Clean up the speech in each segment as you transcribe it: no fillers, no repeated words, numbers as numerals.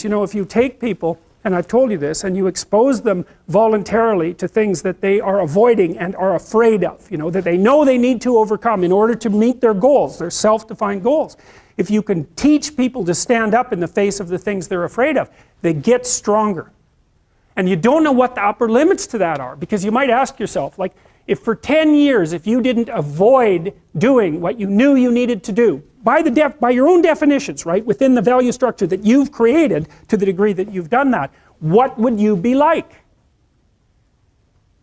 You know, if you take people, and I've told you this, and you expose them voluntarily to things that they are avoiding and are afraid of, you know, that they know they need to overcome in order to meet their goals, their self-defined goals. If you can teach people to stand up in the face of the things they're afraid of, they get stronger. And you don't know what the upper limits to that are, because you might ask yourself, like, if for 10 years, if you didn't avoid doing what you knew you needed to do, by your own definitions, right, within the value structure that you've created to the degree that you've done that, what would you be like?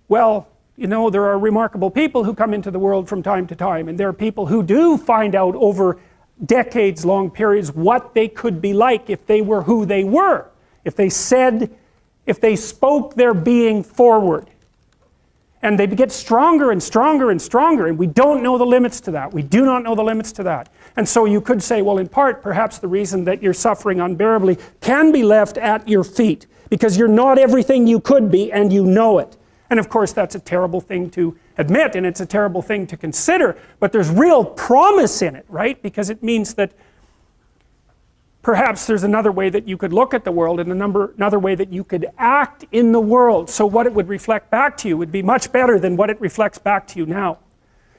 Well, you know, there are remarkable people who come into the world from time to time, and there are people who do find out over decades-long periods what they could be like if they were who they were, if they spoke their being forward. And they get stronger and stronger and stronger, and we don't know the limits to that. We do not know the limits to that. And so you could say, well, in part, perhaps the reason that you're suffering unbearably can be left at your feet, because you're not everything you could be, and you know it. And of course, that's a terrible thing to admit, and it's a terrible thing to consider, but there's real promise in it, right? Because it means that perhaps there's another way that you could look at the world, and another way that you could act in the world, so what it would reflect back to you would be much better than what it reflects back to you now.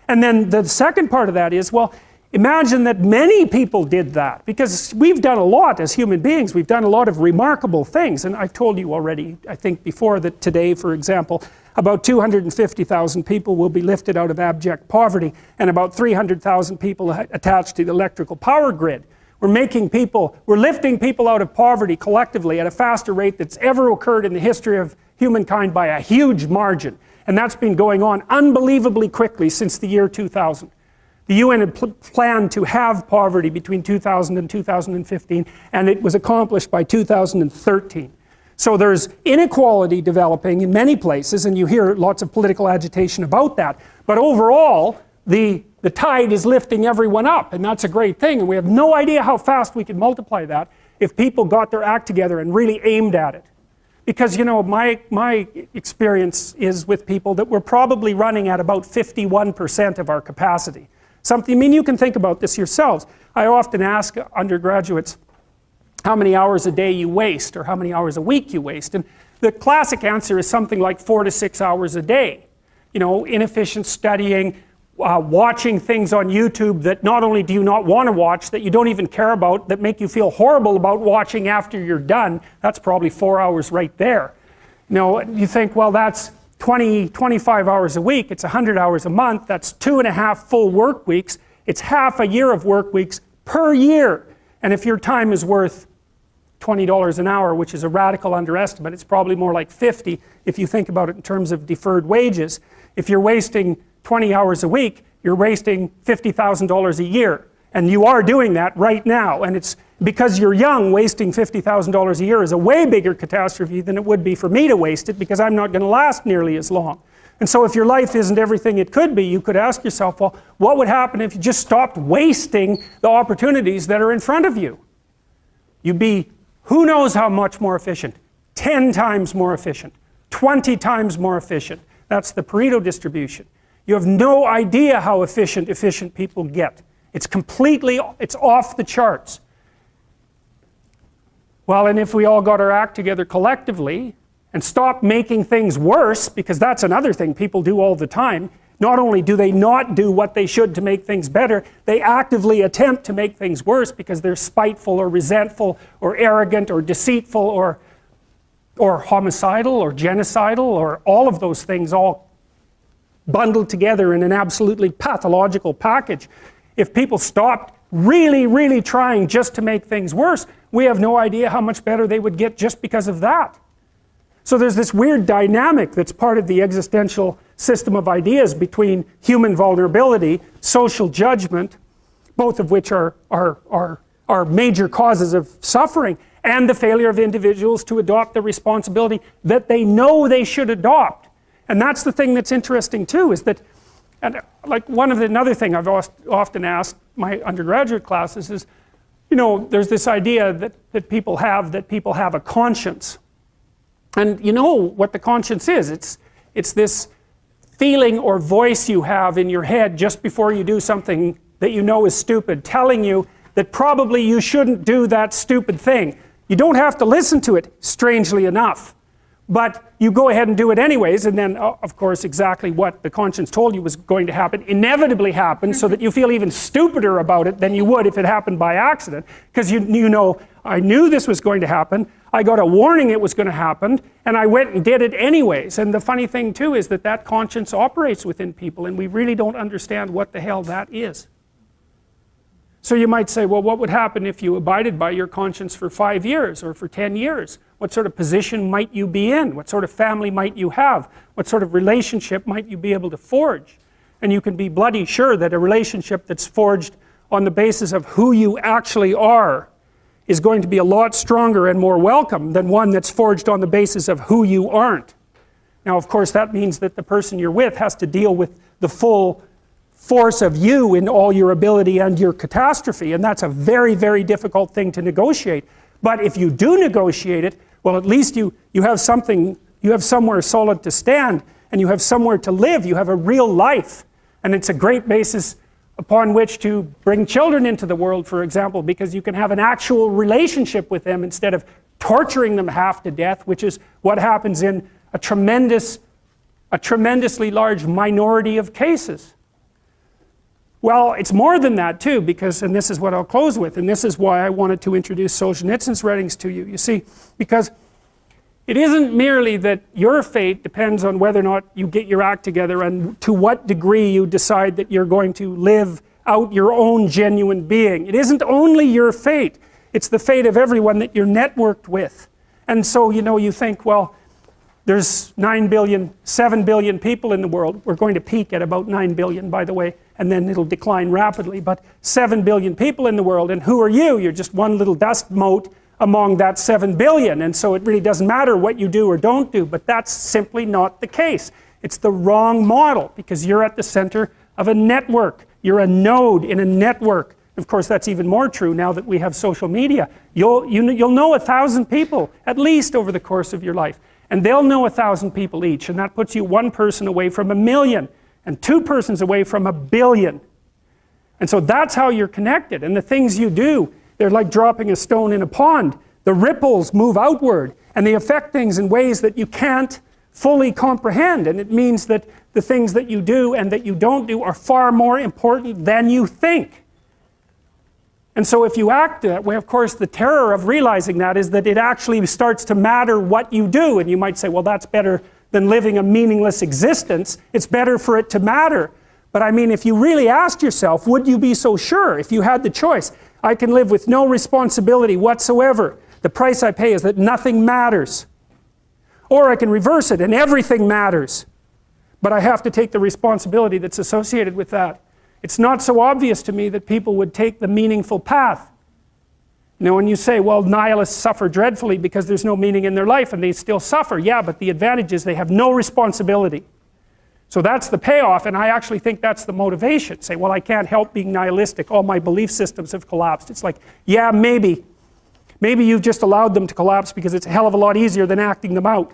And then the second part of that is, well, imagine that many people did that, because we've done a lot as human beings. We've done a lot of remarkable things, and I've told you already, I think before, that today, for example, about 250,000 people will be lifted out of abject poverty, and about 300,000 people attached to the electrical power grid. We're lifting people out of poverty collectively at a faster rate that's ever occurred in the history of humankind by a huge margin. And that's been going on unbelievably quickly since the year 2000. The UN had planned to have poverty between 2000 and 2015, and it was accomplished by 2013. So there's inequality developing in many places, and you hear lots of political agitation about that. But overall, the tide is lifting everyone up, and that's a great thing, and we have no idea how fast we could multiply that if people got their act together and really aimed at it. Because, you know, my experience is with people that we're probably running at about 51% of our capacity. I mean, you can think about this yourselves. I often ask undergraduates how many hours a day you waste, or how many hours a week you waste, and the classic answer is something like 4 to 6 hours a day. You know, inefficient studying, watching things on YouTube that not only do you not want to watch, that you don't even care about, that make you feel horrible about watching after you're done. That's probably 4 hours right there. You know, you think, well, that's 25 hours a week, it's 100 hours a month, that's 2.5 full work weeks, it's half a year of work weeks per year. And if your time is worth $20 an hour, which is a radical underestimate, it's probably more like 50 if you think about it in terms of deferred wages. If you're wasting 20 hours a week, you're wasting $50,000 a year. And you are doing that right now. And it's because you're young, wasting $50,000 a year is a way bigger catastrophe than it would be for me to waste it, because I'm not going to last nearly as long. And so if your life isn't everything it could be, you could ask yourself, well, what would happen if you just stopped wasting the opportunities that are in front of you? You'd be, who knows how much more efficient? 10 times more efficient, 20 times more efficient. That's the Pareto distribution. You have no idea how efficient people get. It's off the charts. Well, and if we all got our act together collectively and stopped making things worse, because that's another thing people do all the time, not only do they not do what they should to make things better, they actively attempt to make things worse because they're spiteful or resentful or arrogant or deceitful or homicidal or genocidal, or all of those things all bundled together in an absolutely pathological package. If people stopped really, really trying just to make things worse, we have no idea how much better they would get just because of that. So there's this weird dynamic that's part of the existential system of ideas between human vulnerability, social judgment, both of which are major causes of suffering, and the failure of individuals to adopt the responsibility that they know they should adopt. And that's the thing that's interesting too, is that, and like another thing I've often asked my undergraduate classes is, you know, there's this idea that people have a conscience. And you know what the conscience is. It's this feeling or voice you have in your head just before you do something that you know is stupid, telling you that probably you shouldn't do that stupid thing. You don't have to listen to it, strangely enough. But you go ahead and do it anyways, and then, of course, exactly what the conscience told you was going to happen inevitably happens, so that you feel even stupider about it than you would if it happened by accident. Because you know, I knew this was going to happen, I got a warning it was going to happen, and I went and did it anyways. And the funny thing too is that that conscience operates within people, and we really don't understand what the hell that is. So you might say, well, what would happen if you abided by your conscience for 5 years or for 10 years? What sort of position might you be in? What sort of family might you have? What sort of relationship might you be able to forge? And you can be bloody sure that a relationship that's forged on the basis of who you actually are is going to be a lot stronger and more welcome than one that's forged on the basis of who you aren't. Now, of course, that means that the person you're with has to deal with the full force of you in all your ability and your catastrophe, and that's a very, very difficult thing to negotiate. But if you do negotiate it, well, at least you have something, you have somewhere solid to stand, and you have somewhere to live, you have a real life. And it's a great basis upon which to bring children into the world, for example, because you can have an actual relationship with them instead of torturing them half to death, which is what happens in a tremendously large minority of cases. Well, it's more than that too, because, and this is what I'll close with, and this is why I wanted to introduce Solzhenitsyn's writings to you. You see, because it isn't merely that your fate depends on whether or not you get your act together and to what degree you decide that you're going to live out your own genuine being. It isn't only your fate, it's the fate of everyone that you're networked with. And so, you know, you think, well, there's 9 billion, 7 billion people in the world. We're going to peak at about 9 billion, by the way, and then it'll decline rapidly. But 7 billion people in the world, and who are you? You're just one little dust mote among that 7 billion. And so it really doesn't matter what you do or don't do, but that's simply not the case. It's the wrong model, because you're at the center of a network. You're a node in a network. Of course, that's even more true now that we have social media. You'll know 1,000 people, at least, over the course of your life. And they'll know 1,000 people each, and that puts you one person away from 1 million, and 2 persons away from 1 billion. And so that's how you're connected. And the things you do, they're like dropping a stone in a pond. The ripples move outward, and they affect things in ways that you can't fully comprehend. And it means that the things that you do and that you don't do are far more important than you think. And so if you act that way, of course, the terror of realizing that is that it actually starts to matter what you do. And you might say, well, that's better than living a meaningless existence. It's better for it to matter. But I mean, if you really asked yourself, would you be so sure if you had the choice? I can live with no responsibility whatsoever. The price I pay is that nothing matters. Or I can reverse it and everything matters. But I have to take the responsibility that's associated with that. It's not so obvious to me that people would take the meaningful path. You know, when you say, well, nihilists suffer dreadfully because there's no meaning in their life, and they still suffer. Yeah, but the advantage is they have no responsibility. So that's the payoff, and I actually think that's the motivation. Say, well, I can't help being nihilistic. All my belief systems have collapsed. It's like, yeah, maybe. Maybe you've just allowed them to collapse because it's a hell of a lot easier than acting them out.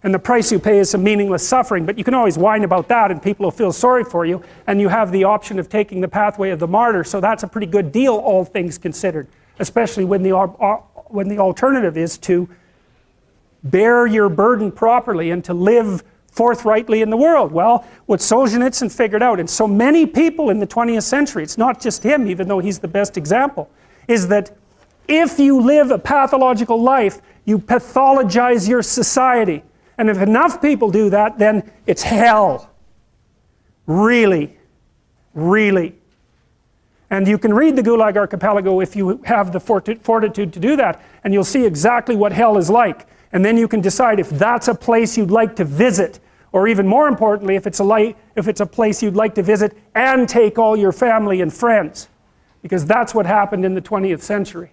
And the price you pay is some meaningless suffering, but you can always whine about that and people will feel sorry for you, and you have the option of taking the pathway of the martyr, so that's a pretty good deal, all things considered, especially when the alternative is to bear your burden properly and to live forthrightly in the world. Well, what Solzhenitsyn figured out, and so many people in the 20th century, it's not just him, even though he's the best example, is that if you live a pathological life, you pathologize your society. And if enough people do that, then it's hell. Really. Really. And you can read the Gulag Archipelago if you have the fortitude to do that, and you'll see exactly what hell is like. And then you can decide if that's a place you'd like to visit, or even more importantly, if it's a place you'd like to visit and take all your family and friends. Because that's what happened in the 20th century.